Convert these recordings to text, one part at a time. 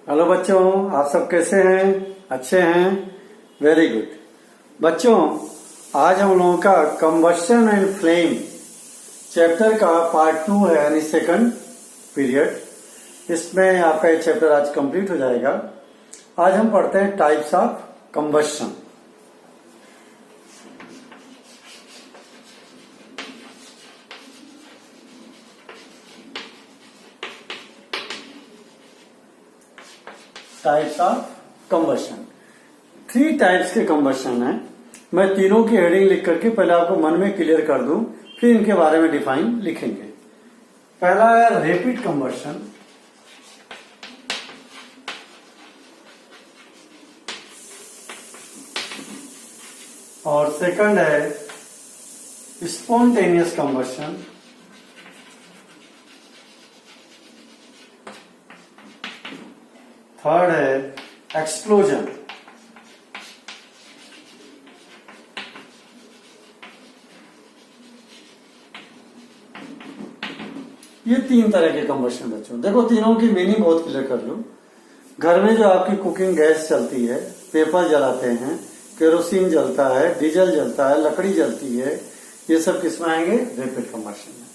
Hello बच्चों, आप सब कैसे हैं? अच्छे हैं? Very good. बच्चों, आज हम लोगों का कंबशन एंड फ्लेम चैप्टर का पार्ट 2 है, यानी सेकंड पीरियड। इसमें आपका ये चैप्टर आज कंप्लीट हो जाएगा। आज हम पढ़ते हैं types of combustion. Types of combustion. 3 types के कंबशन हैं। मैं तीनों की हेडिंग लिख करके पहले आपको मन में क्लियर कर दूं, फिर इनके बारे में डिफाइन लिखेंगे। पहला है रैपिड कंबशन, और सेकंड है स्पॉन्टेनियस कंबशन, थर्ड है एक्सप्लोजन। ये 3 तरह के कंबशन बच्चों। देखो, तीनों की मीनिंग बहुत क्लियर कर लो। घर में जो आपकी कुकिंग गैस चलती है, पेपर जलाते हैं, केरोसिन जलता है, डीजल जलता है, लकड़ी जलती है, ये सब किसमें आएंगे? रैपिड कंबशन में।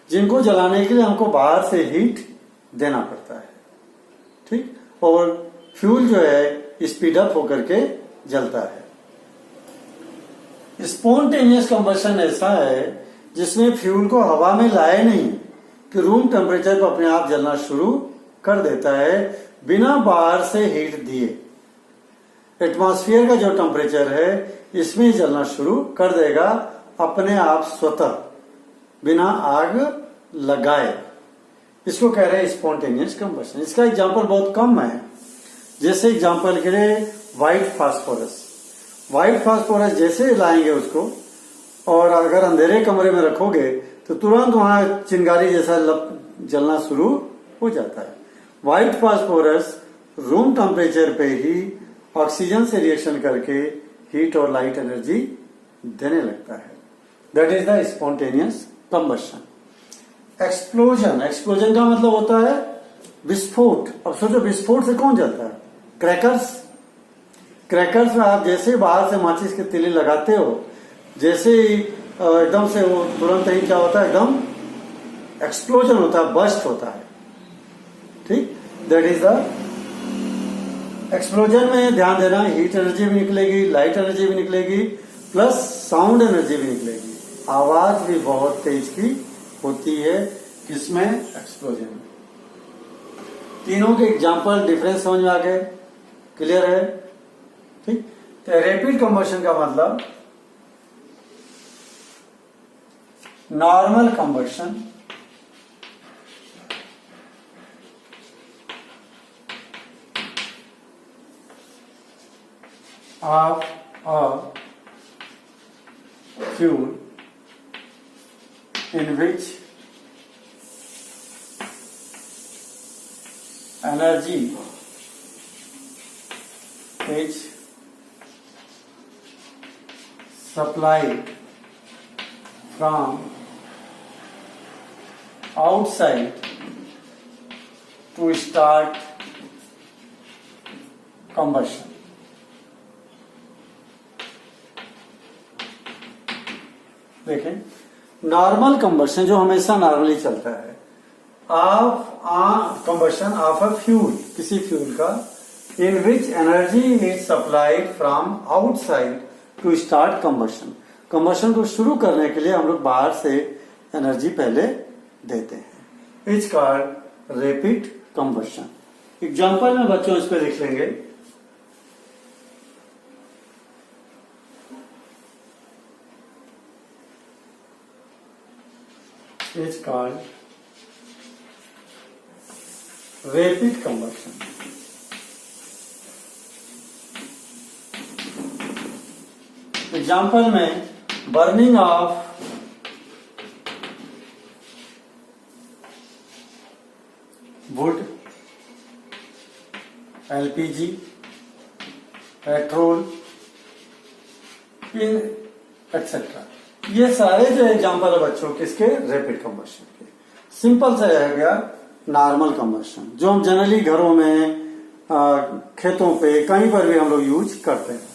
जिनको जलाने के लिए हमको बाहर से हीट देना पड़ता है, ठीक, और फ्यूल जो है स्पीड अप होकर के जलता है। स्पॉन्टेनियस कंबशन ऐसा है जिसमें फ्यूल को हवा में लाए नहीं कि रूम टेम्परेचर पर अपने आप जलना शुरू कर देता है, बिना बाहर से हीट दिए। एटमॉस्फेयर का जो टेम्परेचर है इसमें जलना शुरू कर देगा अपने आप, स्वतः, बिना आग लगाए। इसको कह रहे हैं स्पॉन्टेनियस कंबशन। इसका एग्जांपल बहुत कम है। जैसे एग्जांपल के लिए व्हाइट फास्फोरस। व्हाइट फास्फोरस जैसे लाएंगे उसको, और अगर अंधेरे कमरे में रखोगे तो तुरंत वहां चिंगारी जैसा जलना शुरू हो जाता है। व्हाइट फास्फोरस रूम टेम्परेचर पे ही ऑक्सीजन से रिएक्शन करके हीट और लाइट एनर्जी देने लगता है। That is the spontaneous combustion. Explosion. Explosion का मतलब होता है विस्फोट। अब सोचो, विस्फोट से कौन जलता है? क्रैकर्स। क्रैकर्स में आप जैसे बाहर से माचिस के तीली लगाते हो, जैसे ही एकदम से वो तुरंत ही क्या होता है, एकदम एक्सप्लोजन होता है, बस्ट होता है, ठीक। That is the explosion. में ध्यान देना, हीट एनर्जी भी निकलेगी, लाइट एनर्जी भी निकलेगी, प्लस साउंड एनर्जी भी निकलेगी। आवाज भी बहुत तेज की होती है। किसमें? एक्सप्लोजन में। तीनों के एग्जांपल डिफरेंस समझ में आ गए? क्लियर है? ठीक। तो रैपिड कंबशन का मतलब normal combustion, of a fuel in which energy is supplied from outside to start combustion. देखें, नॉर्मल कंबशन जो हमेशा नॉर्मली चलता है, of combustion of a fuel, किसी फ्यूल का, इन which energy is supplied from outside to start combustion. Combustion को शुरू करने के लिए हम लोग बाहर से एनर्जी पहले देते हैं। It's called rapid combustion. Example में बच्चों इस पे लिख लेंगे। is called rapid combustion. Example में burning of would, LPG, petrol, etcetera. ये सारे जो एग्जाम्पल है बच्चों किसके? रैपिड कंबशन के। सिंपल सा रह गया, नॉर्मल कंबशन, जो हम जनरली घरों में, खेतों पे, कहीं पर भी हम लोग यूज करते हैं।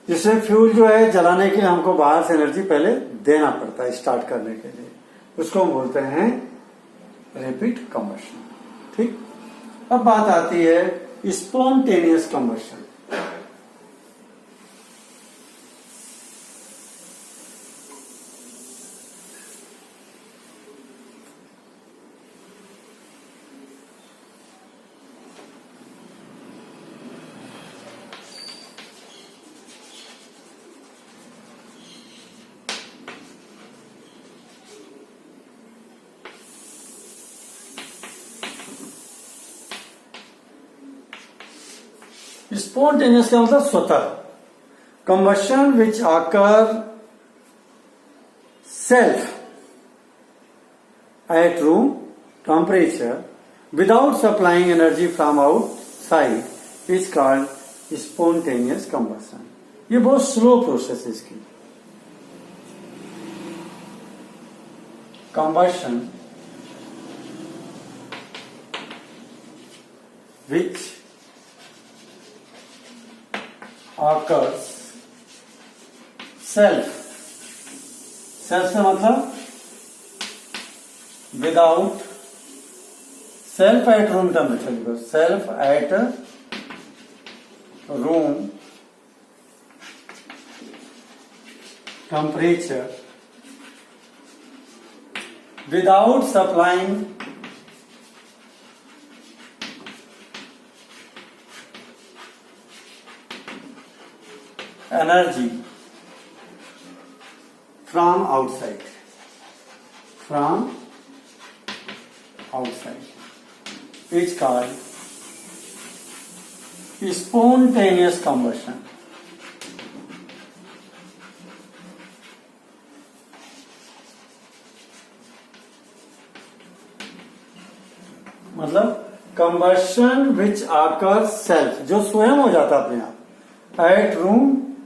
जिससे फ्यूल जो है जलाने के लिए हमको बाहर से एनर्जी पहले देना पड़ता है स्टार्ट करने के लिए, उसको हम बोलते हैं रैपिड कंबशन। ठीक, अब बात आती है स्पॉन्टेनियस कंबशन। स्पॉन्टेनियस का मतलब स्वतः। कंबशन विच आकर self at room temperature without supplying energy from outside is called spontaneous combustion. ये बहुत स्लो प्रोसेस है इसकी। कंबशन विच occurs self से मतलब without self at room temperature, self at room temperature without supplying energy from outside, is called spontaneous combustion। मतलब combustion विच आकर self, जो स्वयं हो जाता अपने आप, at room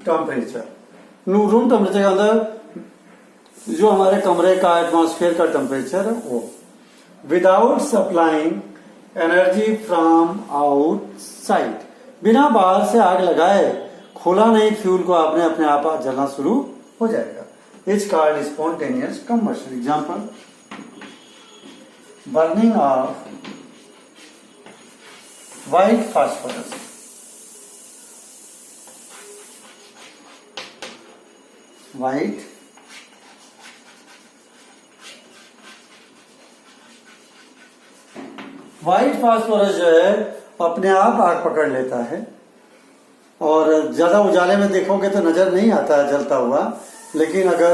temperature, room temperature के अंदर जो हमारे कमरे का एटमॉस्फेयर का टेम्परेचर है वो, without supplying energy from outside, बिना बाहर से आग लगाए, खोला नहीं फ्यूल को आपने, अपने आप जलना शुरू हो जाएगा। It's called spontaneous combustion. Example, burning of white phosphorus, white phosphorus जो है अपने आप आग पकड़ लेता है, और ज्यादा उजाले में देखोगे तो नजर नहीं आता है जलता हुआ, लेकिन अगर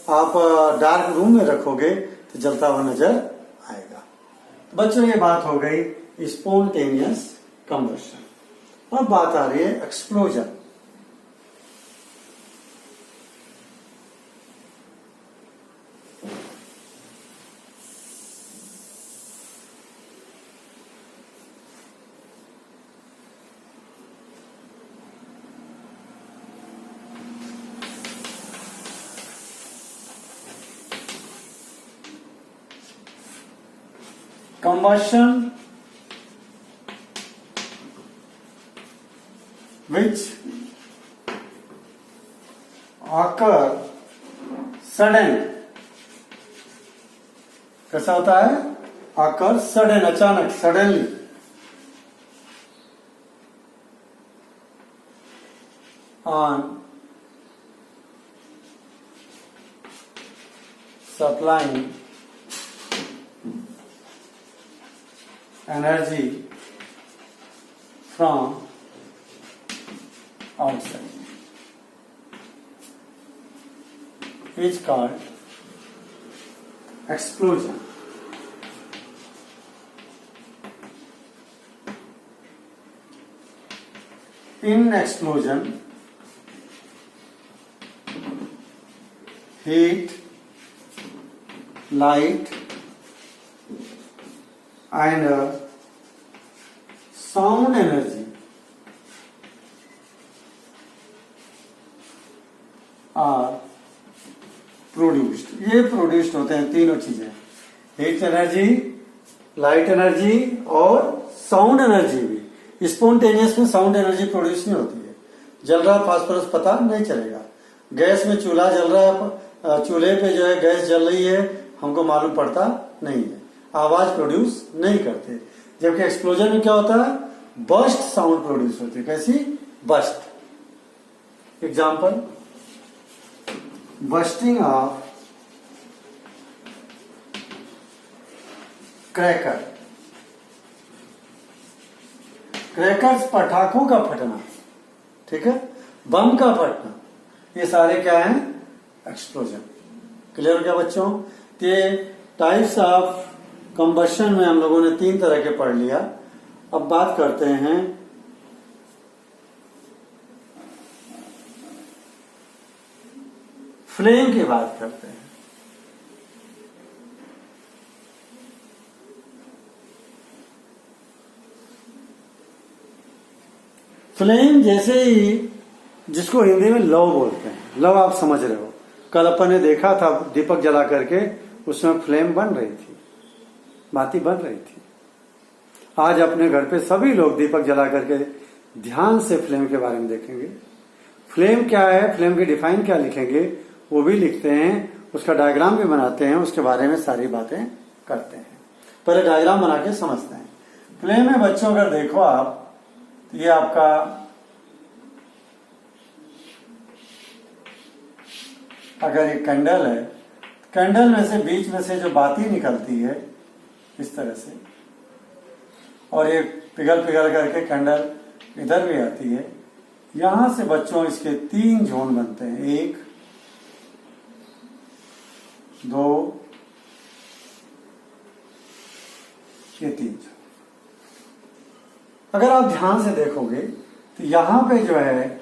आप डार्क रूम में रखोगे तो जलता हुआ नजर आएगा। बच्चों, ये बात हो गई स्पॉन्टेनियस कंबशन। अब बात आ रही है explosion. Combustion which occur sudden, कैसा होता है? occur sudden, अचानक, suddenly, on supplying energy from outside is called explosion। In explosion, heat, light and sound energy are produced। ये प्रोड्यूस्ड होते हैं तीनों चीजें, हीट एनर्जी, लाइट एनर्जी और साउंड एनर्जी भी। स्पॉन्टेनियस में साउंड एनर्जी प्रोड्यूस नहीं होती है। जल रहा फास्फोरस पता नहीं चलेगा। गैस में चूल्हा जल रहा है, चूल्हे पे जो है गैस जल रही है, हमको मालूम पड़ता नहीं है, आवाज प्रोड्यूस नहीं करते। जबकि एक्सप्लोजन में क्या होता है, बर्स्ट साउंड प्रोड्यूस होती है। कैसी? Burst. Example, bursting of cracker. Crackers पटाखों का फटना, ठीक है, बम का फटना, ये सारे क्या हैं? एक्सप्लोजन। क्लियर हो गया बच्चों? ये टाइप्स ऑफ कंबशन में हम लोगों ने 3 तरह के पढ़ लिया। अब बात करते हैं फ्लेम की बात करते हैं। फ्लेम जैसे ही, जिसको हिंदी में लव बोलते हैं, लव आप समझ रहे हो। कल अपन ने देखा था दीपक जला करके उसमें फ्लेम बन रही थी, बाती बन रही थी। आज अपने घर पे सभी लोग दीपक जला करके ध्यान से फ्लेम के बारे में देखेंगे। फ्लेम क्या है, फ्लेम की डिफाइन क्या लिखेंगे, वो भी लिखते हैं, उसका डायग्राम भी बनाते हैं, उसके बारे में सारी बातें करते हैं। पहले डायग्राम बना के समझते हैं। फ्लेम में बच्चों अगर देखो आप, तो ये आपका अगर ये कैंडल है, कैंडल में से बीच में से जो बाती निकलती है इस तरह से, और ये पिघल पिघल करके कैंडल इधर भी आती है। यहां से बच्चों इसके 3 जोन बनते हैं, 1 2, ये 3 जोन। अगर आप ध्यान से देखोगे तो यहां पे जो है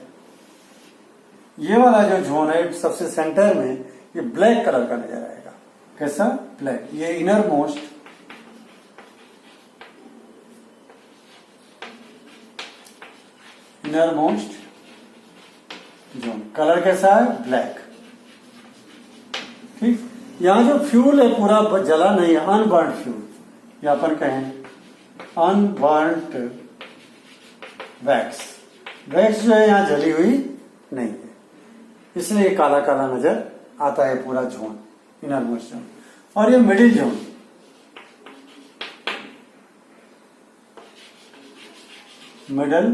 ये वाला जो जोन है सबसे सेंटर में, ये ब्लैक कलर का नजर आएगा। कैसा? ब्लैक। ये इनर मोस्ट जोन, कलर कैसा है? ब्लैक। ठीक। यहां जो फ्यूल है पूरा जला नहीं है, अनबर्न फ्यूल, या अपन कहें अनबर्न वैक्स। वैक्स जो है यहां जली हुई नहीं है, इसलिए काला काला नजर आता है पूरा जोन, इनर मोस्ट जोन। और ये मिडिल जोन, मिडल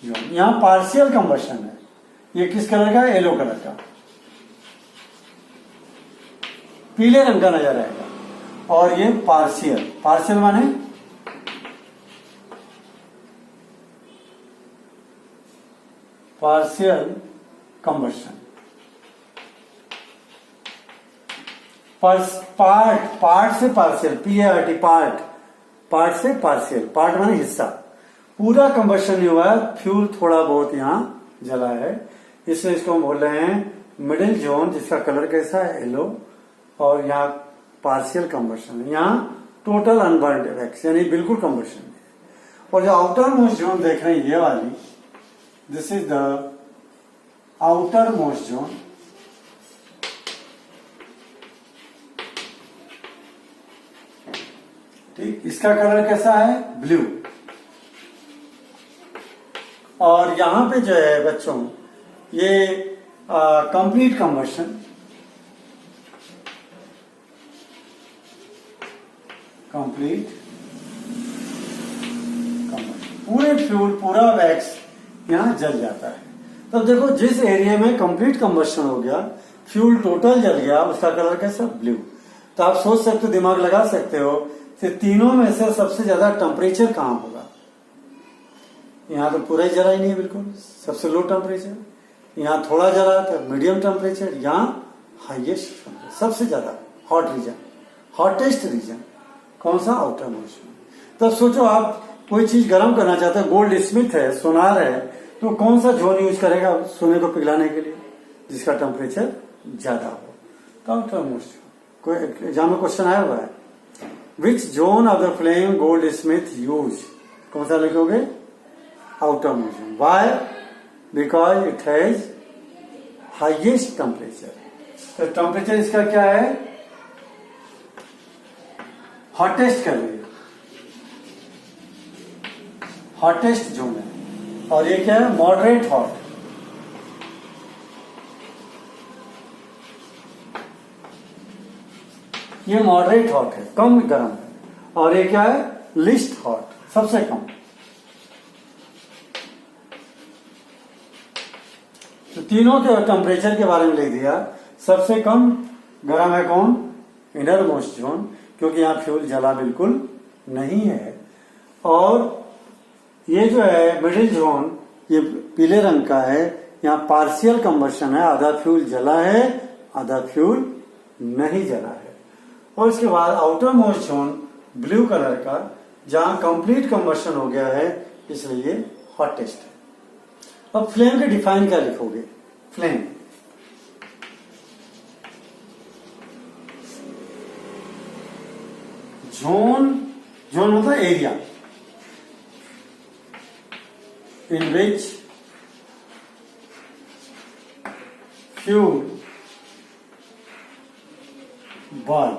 जोन, यहां पार्शियल कंबशन है। ये किस कलर का है? येलो कलर का, पीले रंग का नजर आएगा। और ये पार्शियल, पार्शियल माने पार्शियल कंबशन। पार्ट से पार्शियल, PART, पार्ट से पार्शियल। पार्ट माने हिस्सा, पूरा कंबशन नहीं हुआ है, फ्यूल थोड़ा बहुत यहां जला है, इसलिए इसको हम बोल रहे हैं मिडिल जोन, जिसका कलर कैसा है? येलो। और यहाँ पार्शियल कंबशन है, यहाँ टोटल अनबर्न्ड वैक्स, यानी बिल्कुल कंबशन है। और जो आउटर मोस्ट जोन देख रहे हैं ये वाली, this is the outer most zone. ठीक, इसका कलर कैसा है? ब्लू। और यहां पे जो है बच्चों ये कंप्लीट कंबशन, पूरे फ्यूल, पूरा वैक्स यहां जल जाता है। तो देखो जिस एरिया में कंप्लीट कंबशन हो गया, फ्यूल टोटल जल गया, उसका कलर कैसा? ब्लू। तो आप सोच सकते हो, दिमाग लगा सकते हो कि तीनों में से सबसे ज्यादा टेम्परेचर कहां होगा? यहां तो पूरा ही जला ही नहीं है, बिल्कुल सबसे लो टेम्परेचर। यहां थोड़ा जला तो मीडियम टेम्परेचर, यहां हाईएस्ट, सबसे ज्यादा हॉट रीजन, हॉटेस्ट रीजन कौन सा? Outer most. तब सोचो आप कोई चीज गर्म करना चाहते हो, गोल्ड स्मिथ है, सोनार है, तो कौन सा जोन यूज करेगा सोने को पिघलाने के लिए? जिसका टेम्परेचर ज्यादा हो, तो आउटर मोस्ट। कोई एग्जाम में क्वेश्चन आया हुआ है, विच zone of the flame gold Smith use? कौन सा लिखोगे? Outer most zone. Y? Because it has highest temperature. तो टेम्परेचर इसका क्या है? हॉटेस्ट कैलोरी, हॉटेस्ट जोन है। और ये क्या है? Moderate hot. ये मॉडरेट हॉट है, कम गर्म है। और ये क्या है? लिस्ट हॉट, सबसे कम। तो तीनों के टेम्परेचर के बारे में लिख दिया। सबसे कम गर्म है कौन? इनर मोस्ट जोन, क्योंकि यहां फ्यूल जला बिल्कुल नहीं है। और ये जो है मिडिल जोन, ये पीले रंग का है, यहाँ पार्शियल कंबशन है, आधा फ्यूल जला है, आधा फ्यूल नहीं जला है। और इसके बाद outer most zone blue colour का, जहां कंप्लीट कंबशन हो गया है, इसलिए हॉटेस्ट है। अब फ्लेम के डिफाइन क्या लिखोगे? फ्लेम जोन, जोन मतलब area in which fuel burn,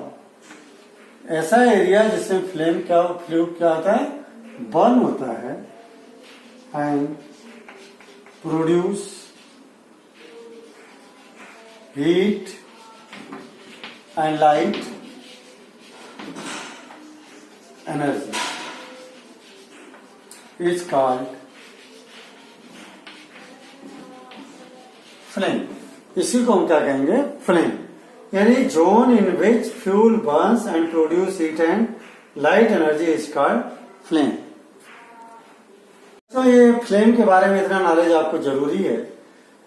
ऐसा एरिया जिसमें फ्लेम क्या, फ्लू क्या होता है? बर्न होता है। And produce heat and light energy is called flame. इसी को हम क्या कहेंगे? फ्लेम। यानी zone in which fuel Burns and produce heat and light energy is called flame. तो ये फ्लेम के बारे में इतना नॉलेज आपको जरूरी है।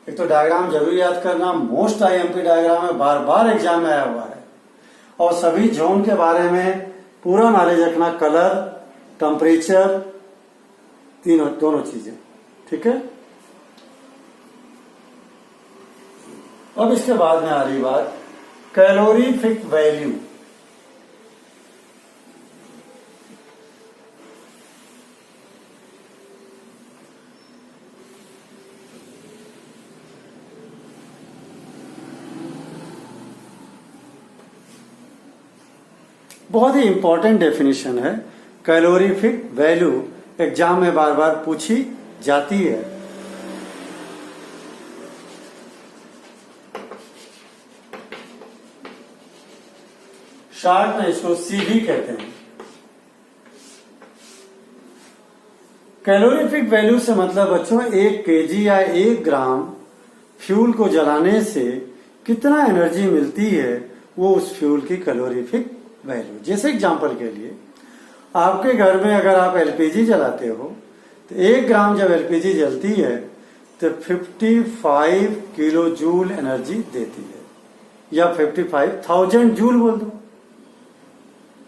एक तो डायग्राम जरूर याद करना, मोस्ट आईएमपी डायग्राम है, बार बार एग्जाम में आया हुआ है। और सभी जोन के बारे में पूरा नॉलेज रखना, कलर, टेम्परेचर, तीनों, दोनों चीजें। ठीक है। अब इसके बाद में आ रही बात कैलोरीफिक वैल्यू। बहुत ही इंपॉर्टेंट डेफिनेशन है कैलोरीफिक वैल्यू, एग्जाम में बार बार पूछी जाती है। शार्ट में इसको सीवी कहते हैं। कैलोरीफिक वैल्यू से मतलब बच्चों 1 केजी या 1 ग्राम फ्यूल को जलाने से कितना एनर्जी मिलती है, वो उस फ्यूल की कैलोरीफिक वैल्यू। जैसे एग्जांपल के लिए आपके घर में अगर आप एलपीजी जलाते हो तो 1 ग्राम जब एलपीजी जलती है तो 55 किलो जूल एनर्जी देती है, या 55,000 जूल बोल दो।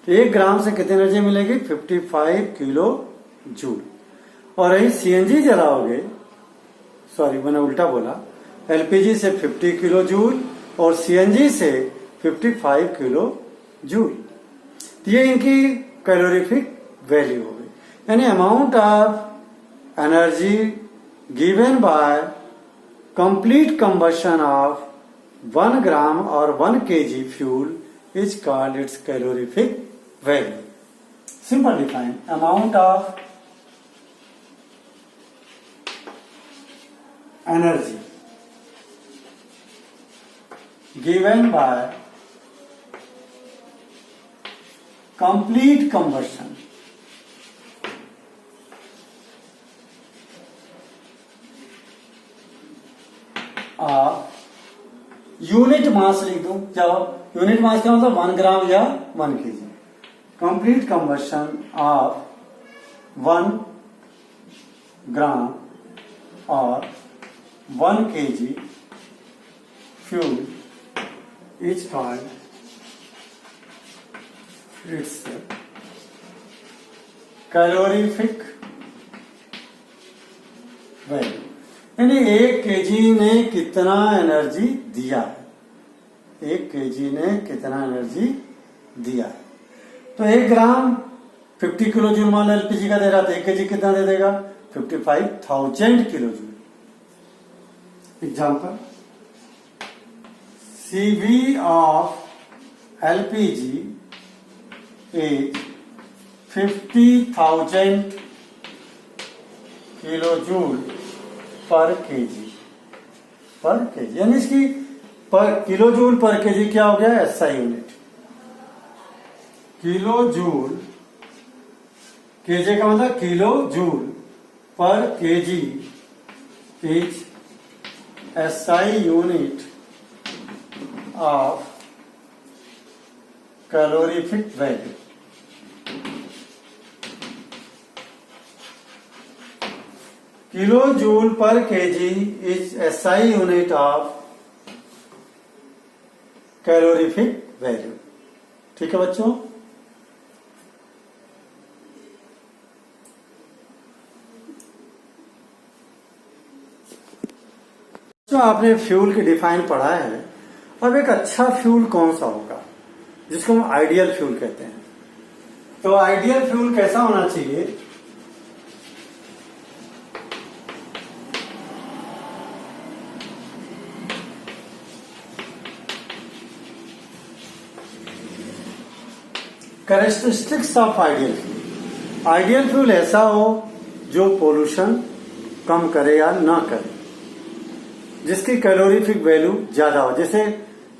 तो 1 ग्राम से कितनी एनर्जी मिलेगी? 55 किलो जूल। और यही सीएनजी जलाओगे, सॉरी मैंने उल्टा बोला, एलपीजी से 50 किलो जूल और सीएनजी से 55 किलो जूल। तो ये इनकी कैलोरीफिक वैल्यू हो गई, यानी amount of energy given by complete combustion of 1 ग्राम और 1 KG fuel is called its calorific value. Simple define, amount of energy given by complete combustion of unit mass लिख दूं। जब यूनिट मास क्या मतलब 1 ग्राम या 1 केजी। कंप्लीट कंबशन ऑफ 1 ग्राम और 1 KG fuel is called its calorific value. यानी 1 KG ने कितना एनर्जी दिया है, 1 केजी ने कितना एनर्जी दिया है। तो 1 ग्राम 50 किलो जूल मान लो एलपीजी का दे रहा था, 1 केजी कितना दे देगा? 55,000 kilo joule. Example, CV of LPG is 50,000 kilojoule पर केजी। यानी इसकी पर किलोजूल पर केजी क्या हो गया? SI unit. किलोजूल, केजी का मतलब किलोजूल पर KG is SI unit of calorific value. Kilojoule पर KG is SI unit of calorific value. ठीक है बच्चों? जो आपने फ्यूल की डिफाइन पढ़ा है, अब एक अच्छा फ्यूल कौन सा होगा जिसको हम आइडियल फ्यूल कहते हैं। तो आइडियल फ्यूल कैसा होना चाहिए? Characteristics of ideal fuel. Ideal fuel ऐसा हो जो पोल्यूशन कम करे या ना करे, जिसकी कैलोरीफिक वैल्यू ज्यादा हो। जैसे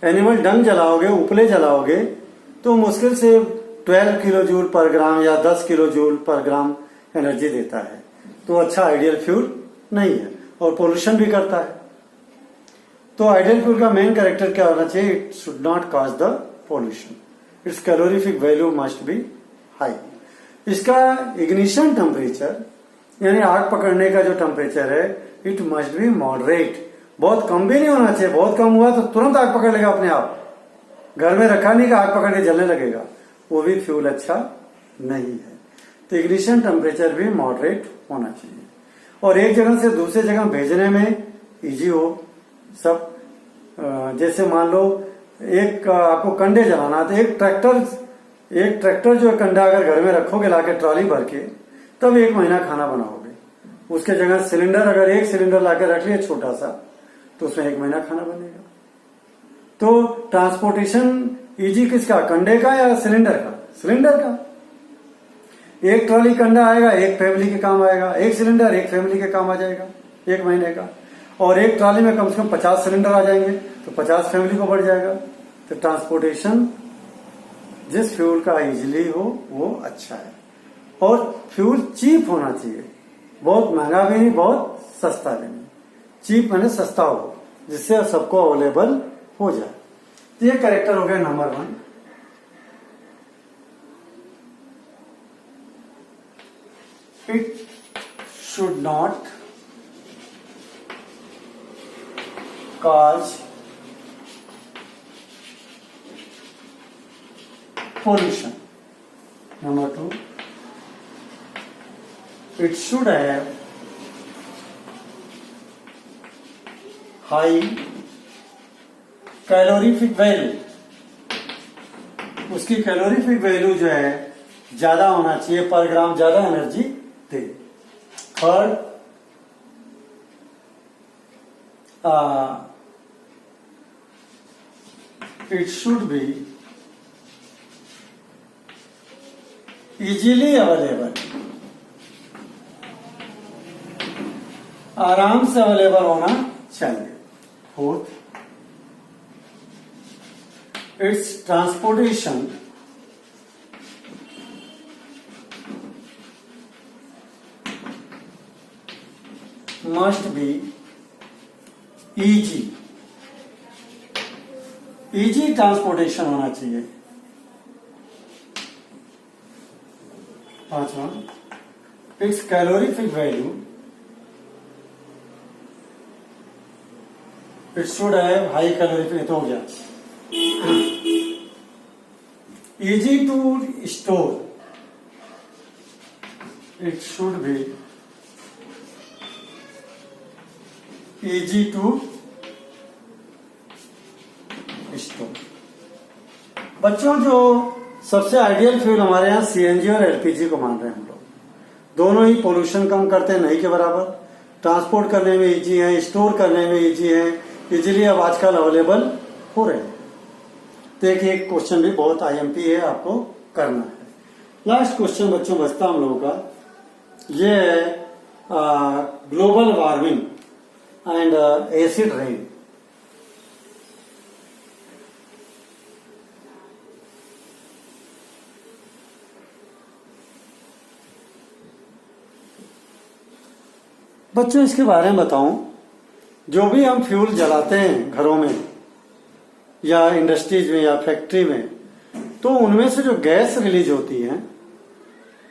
एनिमल डंग जलाओगे, उपले जलाओगे तो मुश्किल से 12 किलो जूल पर ग्राम या 10 किलो जूल पर ग्राम एनर्जी देता है, तो अच्छा आइडियल फ्यूल नहीं है और पोल्यूशन भी करता है। तो आइडियल फ्यूल का मेन कैरेक्टर क्या होना चाहिए? It should not cause the pollution, it's calorific value must be high. इसका इग्निशन टेम्परेचर यानी आग पकड़ने का जो टेम्परेचर है, इट मस्ट बी मॉडरेट। बहुत कम भी नहीं होना चाहिए, बहुत कम हुआ तो तुरंत आग पकड़ लेगा अपने आप, घर में रखा नहीं कि आग पकड़ के जलने लगेगा, वो भी फ्यूल अच्छा नहीं है। तो इग्निशन टेम्परेचर भी मॉडरेट होना चाहिए और एक जगह से दूसरे जगह भेजने में इजी हो सब। जैसे मान लो एक आपको कंडे जलाना, तो एक ट्रैक्टर जो कंडा अगर घर में रखोगे लाके ट्रॉली भर के, तब 1 महीना खाना बनाओगे। उसके जगह सिलेंडर, अगर एक सिलेंडर लाके रख लिया छोटा सा, तो उसमें 1 महीना खाना बनेगा। तो ट्रांसपोर्टेशन इजी किसका? कंडे का या सिलेंडर का? सिलेंडर का। एक ट्रॉली कंडा आएगा, एक फैमिली के काम आएगा, एक सिलेंडर एक फैमिली के काम आ जाएगा 1 महीने का। और एक ट्रॉली में कम से कम 50 सिलेंडर आ जाएंगे तो 50 फैमिली को बढ़ जाएगा। तो ट्रांसपोर्टेशन जिस फ्यूल का इजीली हो वो अच्छा है और फ्यूल चीप होना चाहिए, बहुत महंगा भी नहीं, बहुत सस्ता भी नहीं। चीप मैंने सस्ता हो, जिससे सबको अवेलेबल हो जाए। तो ये कैरेक्टर हो गया number 1। It should not cause pollution. Number 2, it should have high calorific value. उसकी कैलोरीफिक वैल्यू जो है ज्यादा होना चाहिए, पर ग्राम ज्यादा energy they. Third, it should be easily available, आराम से अवेलेबल होना चाहिए। Fourth, its transportation must be easy, easy transportation होना चाहिए। 5वां, it's calorific value, it should have high calorific, तो हो गया। Easy to store, it should be easy to store. बच्चों, जो सबसे आइडियल फ्यूल हमारे यहाँ सीएनजी और एलपीजी को मान रहे हैं हम लोग। दोनों ही पोल्यूशन कम करते हैं, नहीं के बराबर, ट्रांसपोर्ट करने में इजी है, स्टोर करने में इजी है, इजीली अब आजकल अवेलेबल हो रहे हैं। तो एक क्वेश्चन भी बहुत आईएमपी है, आपको करना है। लास्ट क्वेश्चन बच्चों बचता हम लोगों का, ये है global warming and acid rain. बच्चों इसके बारे में बताऊं, जो भी हम फ्यूल जलाते हैं घरों में या इंडस्ट्रीज में या फैक्ट्री में, तो उनमें से जो गैस रिलीज होती है,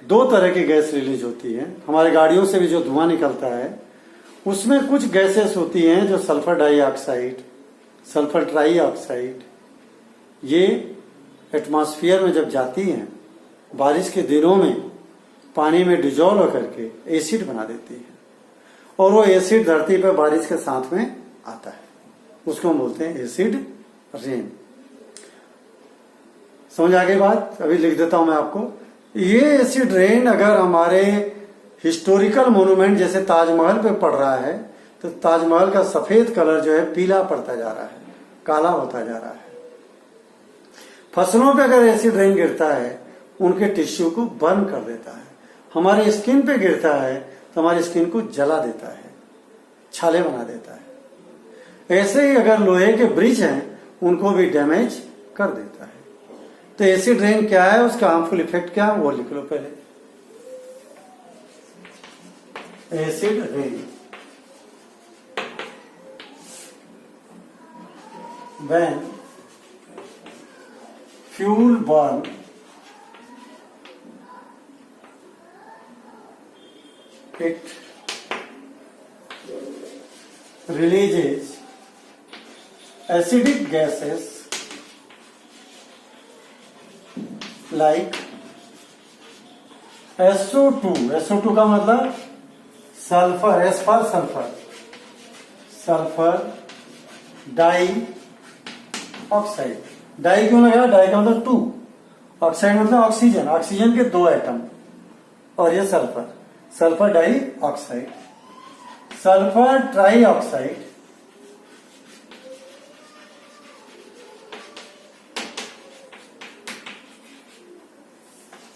दो तरह की गैस रिलीज होती है। हमारे गाड़ियों से भी जो धुआं निकलता है उसमें कुछ गैसेस होती हैं जो सल्फर डाइऑक्साइड, सल्फर ट्राइऑक्साइड, ये एटमॉस्फेयर में जब जाती हैं बारिश के दिनों में पानी में डिजोल्व होकर के एसिड बना देती है, और वो एसिड धरती पर बारिश के साथ में आता है, उसको हम बोलते हैं एसिड रेन। समझ आ गई बात? अभी लिख देता हूं मैं आपको। ये एसिड रेन अगर हमारे हिस्टोरिकल मोन्यूमेंट जैसे ताजमहल पे पड़ रहा है तो ताजमहल का सफेद कलर जो है पीला पड़ता जा रहा है, काला होता जा रहा है। फसलों पे अगर एसिड रेन गिरता है उनके टिश्यू को बर्न कर देता है। हमारी स्किन पे गिरता है तो हमारी स्किन को जला देता है, छाले बना देता है। ऐसे ही अगर लोहे के ब्रिज हैं उनको भी डैमेज कर देता है। तो एसिड रेन क्या है, उसका हार्मफुल इफेक्ट क्या है वो लिख लो पहले। Acid rain, when fuel burn it releases acidic gases like SO2। SO2 का मतलब sulphur, S for sulphur, sulphur dioxide. Di क्यों लगाया? डाई का मतलब टू, ऑक्साइड मतलब ऑक्सीजन, ऑक्सीजन के दो एटम, और ये sulphur, sulphur dioxide, sulphur trioxide,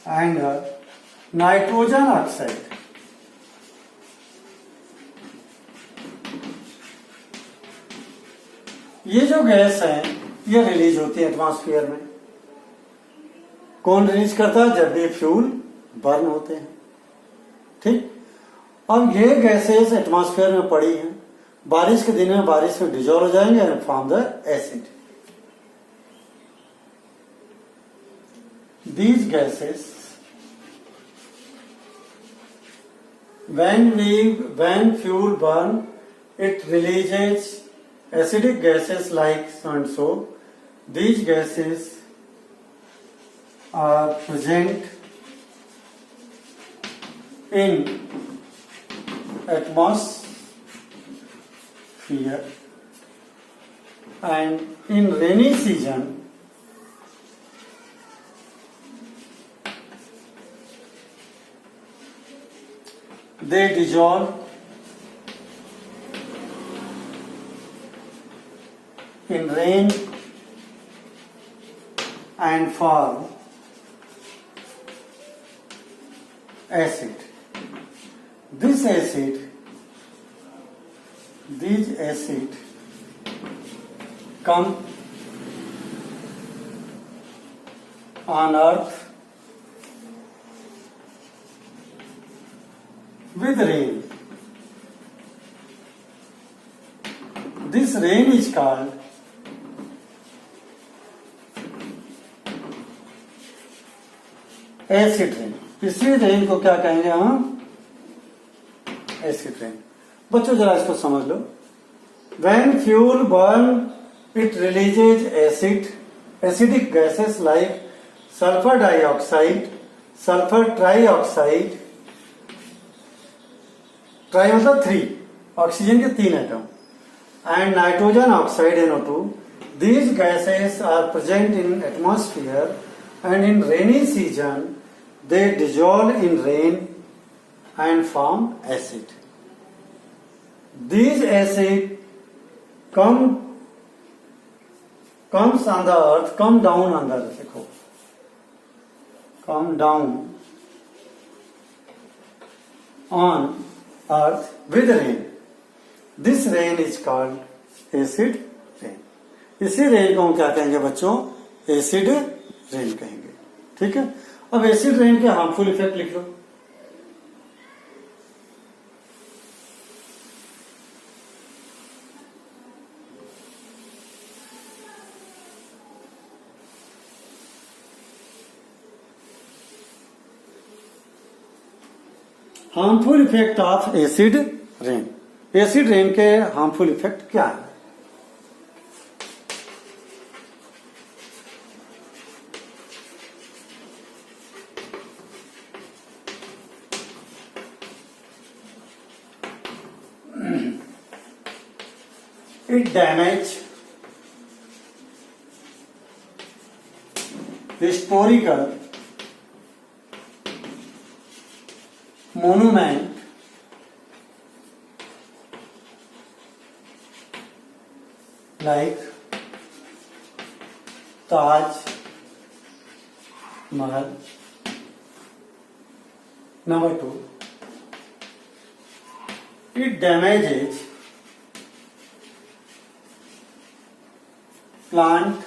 and nitrogen oxide. ये जो गैस है ये रिलीज होती है एटमॉस्फेयर में। कौन रिलीज करता है? जब भी फ्यूल बर्न होते हैं। ठीक, अब ये गैसेस एटमॉस्फेयर में पड़ी हैं, बारिश के दिन में बारिश में डिजोल्व हो जाएंगे and form the acid. These gases when fuel burn it releases acidic gases like so and so. These gases are present in atmosphere, and in rainy season they dissolve in rain and form acid. These acid come on earth with rain. This rain is called acid rain. इसी rain को क्या कहेंगे हम? Acid rain. बच्चों जरा इसको समझ लो। When fuel burn it releases acidic gases like sulfur dioxide, sulfur trioxide, try मतलब 3, ऑक्सीजन के 3 atom, and nitrogen oxide NO2. These gases are present in atmosphere and in rainy season they dissolve in rain and form acid. These acid comes on the earth, come down on the earth. देखो come down on earth with rain. This rain is called acid rain. इसी rain को हम क्या कहेंगे बच्चों? Acid rain कहेंगे। ठीक है, अब एसिड रेन के हार्मफुल इफेक्ट लिख लो। Harmful effect of acid rain. Acid rain के हार्मफुल इफेक्ट क्या है? It damage historical monument like Taj Mahal. Number 2, it damages plant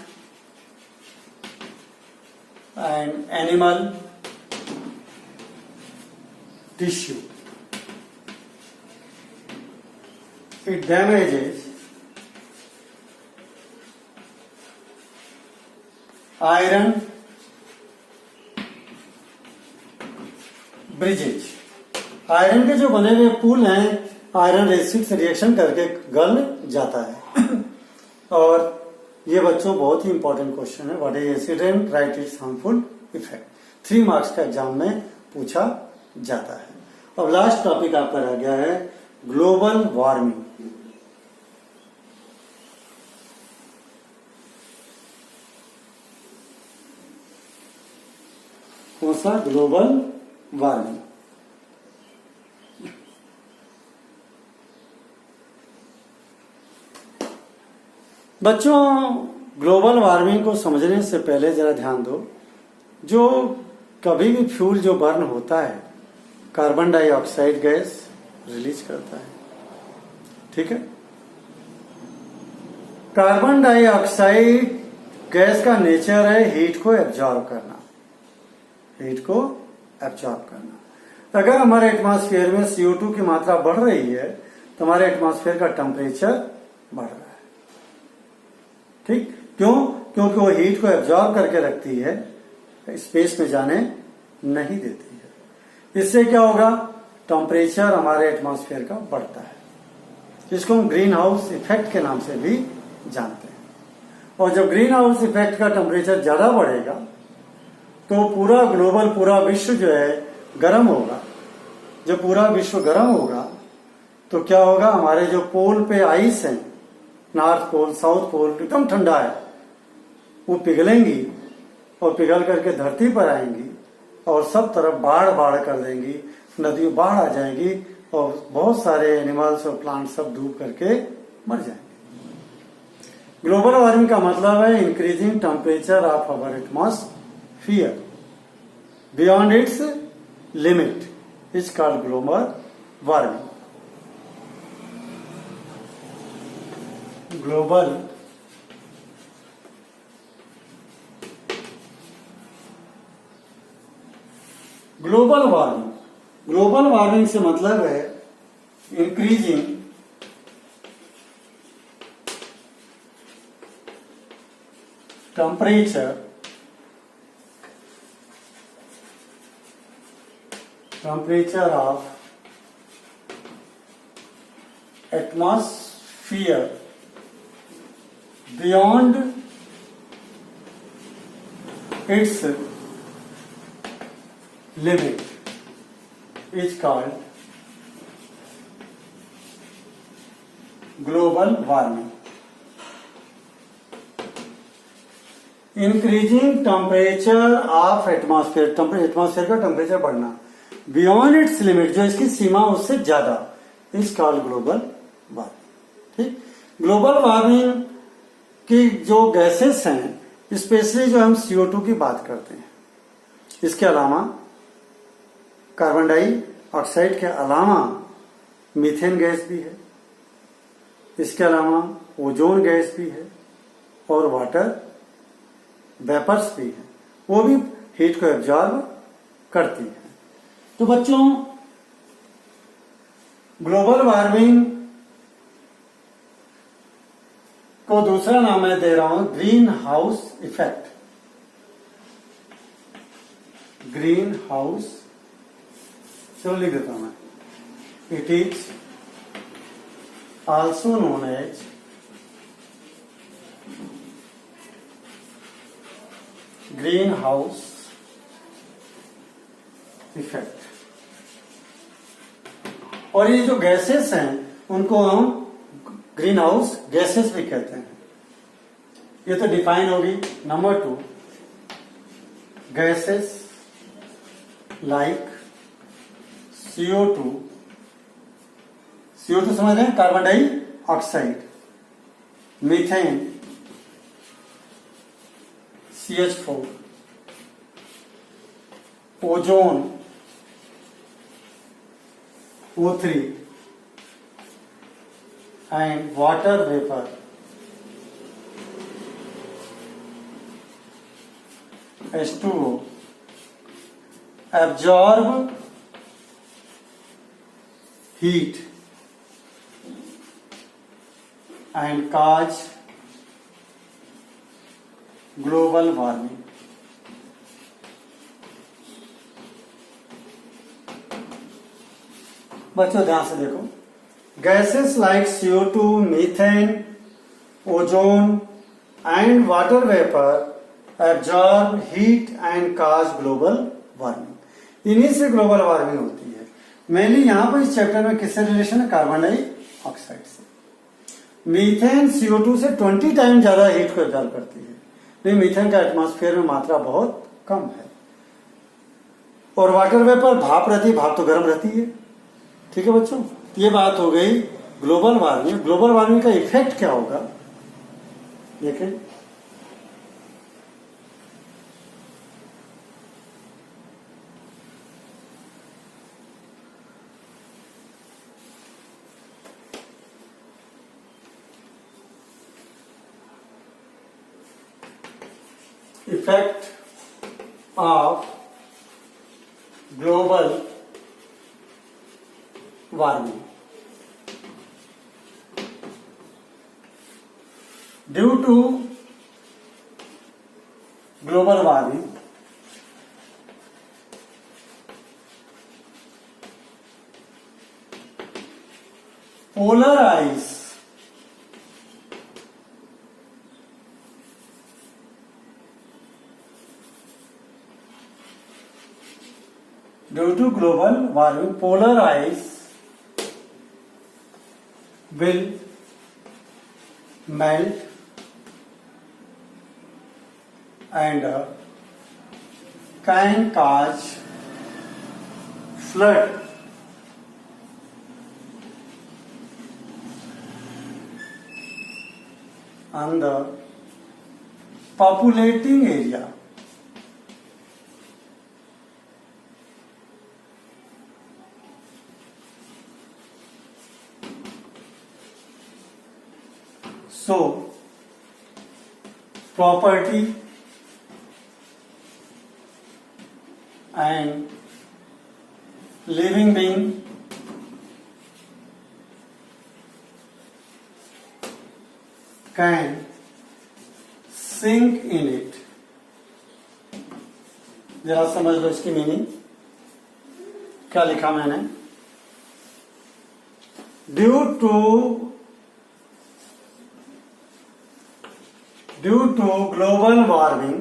and animal tissue. It damages iron bridges. Iron के जो बने हुए पुल हैं, आयरन एसिड से रिएक्शन करके गल जाता है। और ये बच्चों बहुत ही इंपॉर्टेंट क्वेश्चन है। What is acid rain? Right it's harmful effect. 3 marks का एग्जाम में पूछा जाता है। अब लास्ट टॉपिक आपका रह गया है ग्लोबल वार्मिंग। कौन सा? Global warming. बच्चों, ग्लोबल वार्मिंग को समझने से पहले जरा ध्यान दो, जो कभी भी फ्यूल जो बर्न होता है कार्बन डाइऑक्साइड गैस रिलीज करता है। ठीक है, कार्बन डाइऑक्साइड गैस का नेचर है हीट को एब्जॉर्ब करना, हीट को एब्जॉर्ब करना। अगर हमारे एटमॉस्फेयर में CO2 की मात्रा बढ़ रही है तो हमारे एटमॉस्फेयर का टेम्परेचर बढ़ रहा है। ठीक, क्यों? क्योंकि वो हीट को एब्जॉर्ब करके रखती है, स्पेस में जाने नहीं देती है। इससे क्या होगा? टेम्परेचर हमारे एटमॉस्फेयर का बढ़ता है, जिसको हम ग्रीन हाउस इफेक्ट के नाम से भी जानते हैं। और जब ग्रीन हाउस इफेक्ट का टेम्परेचर ज्यादा बढ़ेगा तो पूरा ग्लोबल, पूरा विश्व जो है गर्म होगा। जब पूरा विश्व गर्म होगा तो क्या होगा? हमारे जो पोल पे आइस है, नॉर्थ पोल, साउथ पोल एकदम ठंडा है, वो पिघलेंगी और पिघल करके धरती पर आएंगी और सब तरफ बाढ़ बाढ़ कर देंगी, नदियों बाढ़ आ जाएगी और बहुत सारे एनिमल्स और प्लांट सब डूब करके मर जाएंगे। ग्लोबल वार्मिंग का मतलब है increasing temperature of our atmosphere beyond it's limit is called global warming. Global warming, global warming से मतलब है increasing temperature of atmosphere beyond its limit is called global warming. Increasing temperature of atmosphere, atmosphere का temperature बढ़ना beyond it's limit, जो इसकी सीमा उससे ज्यादा, is called global warming. ठीक, ग्लोबल वार्मिंग की जो गैसेस हैं, स्पेशली जो हम CO2 की बात करते हैं, इसके अलावा कार्बन डाइऑक्साइड के अलावा मीथेन गैस भी है, इसके अलावा ओजोन गैस भी है और वाटर वेपर्स भी है, वो भी हीट को एब्जॉर्ब करती है। तो बच्चों, ग्लोबल वार्मिंग को दूसरा नाम मैं दे रहा हूं greenhouse effect. Greenhouse, चलो लिख देता हूं मैं। It is also known as greenhouse effect. और ये जो गैसेस हैं उनको हम ग्रीन हाउस गैसेस भी कहते हैं। ये तो डिफाइन होगी। Number 2, gases like CO2, CO2 समझ रहे हैं, carbon dioxide, methane CH4, ozone O3 and water vapor H2O absorb heat and cause global warming। बच्चों ध्यान से देखो, gases like CO2, methane, ozone and water vapour absorb heat and cause global warming. इन्हीं से global warming होती है। Mainly यहां पर इस चैप्टर में किससे रिलेशन है? कार्बन डाइऑक्साइड से। मीथेन CO2 से 20 टाइम ज्यादा हीट को एब्जॉर्ब करती है, लेकिन मीथेन का एटमॉस्फेयर में मात्रा बहुत कम है। और वाटर वेपर भाप रहती है, भाप तो गर्म रहती है। ठीक है बच्चों, ये बात हो गई ग्लोबल वार्मिंग। ग्लोबल वार्मिंग का इफेक्ट क्या होगा देखें। Effect of global warming. Due to global warming, polar ice due to global warming, polar ice will melt and can cause flood on the populating area. So, property and living being can sink in it। जरा समझ लो इसकी meaning क्या लिखा मैंने। Due to global warming,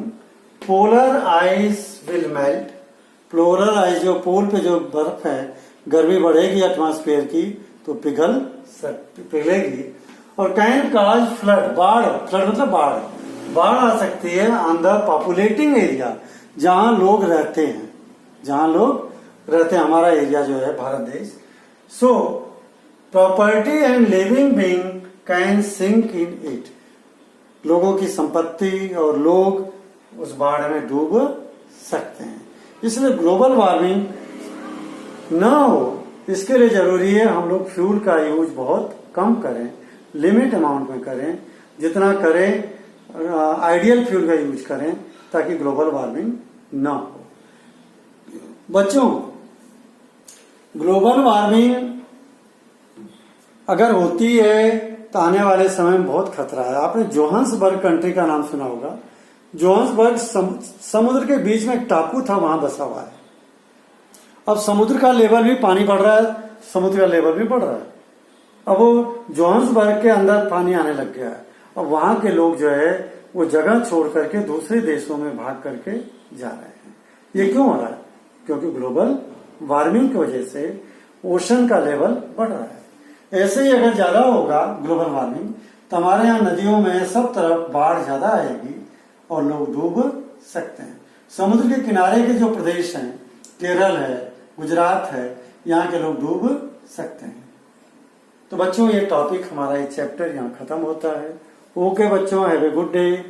polar ice will melt। Polar ice जो पोल पे जो बर्फ है, गर्मी बढ़ेगी एटमॉस्फेयर की तो पिघलेगी और कैन काज फ्लड, बाढ़, फ्लड मतलब बाढ़ आ सकती है ऑन द पॉपुलेटिंग एरिया, जहां लोग रहते हैं, हमारा एरिया जो है भारत देश। So property and living being can sink in it. लोगों की संपत्ति और लोग उस बाढ़ में डूब सकते हैं। इसलिए ग्लोबल वार्मिंग ना हो इसके लिए जरूरी है हम लोग फ्यूल का यूज बहुत कम करें, लिमिट अमाउंट में करें, जितना करें आइडियल फ्यूल का यूज करें ताकि ग्लोबल वार्मिंग ना हो। बच्चों, ग्लोबल वार्मिंग अगर होती है तो आने वाले समय में बहुत खतरा है। आपने जोहान्सबर्ग कंट्री का नाम सुना होगा। जोहान्सबर्ग समुद्र के बीच में एक टापू था, वहां बसा हुआ है। अब समुद्र का लेवल भी पानी बढ़ रहा है, समुद्र का लेवल भी बढ़ रहा है। अब वो जोहान्सबर्ग के अंदर पानी आने लग गया है। अब वहां के लोग जो है वो जगह छोड़ करके दूसरे देशों में भाग करके जा रहे हैं। ये क्यों हो रहा है? क्योंकि ग्लोबल वार्मिंग की वजह से ओशन का लेवल बढ़ रहा है। ऐसे ही अगर ज्यादा होगा ग्लोबल वार्मिंग तो हमारे यहाँ नदियों में सब तरफ बाढ़ ज्यादा आएगी और लोग डूब सकते हैं। समुद्र के किनारे के जो प्रदेश हैं, केरल है, गुजरात है, यहाँ के लोग डूब सकते हैं। तो बच्चों, ये टॉपिक हमारा ये चैप्टर यहाँ खत्म होता है। ओके बच्चों, हैव ए गुड डे।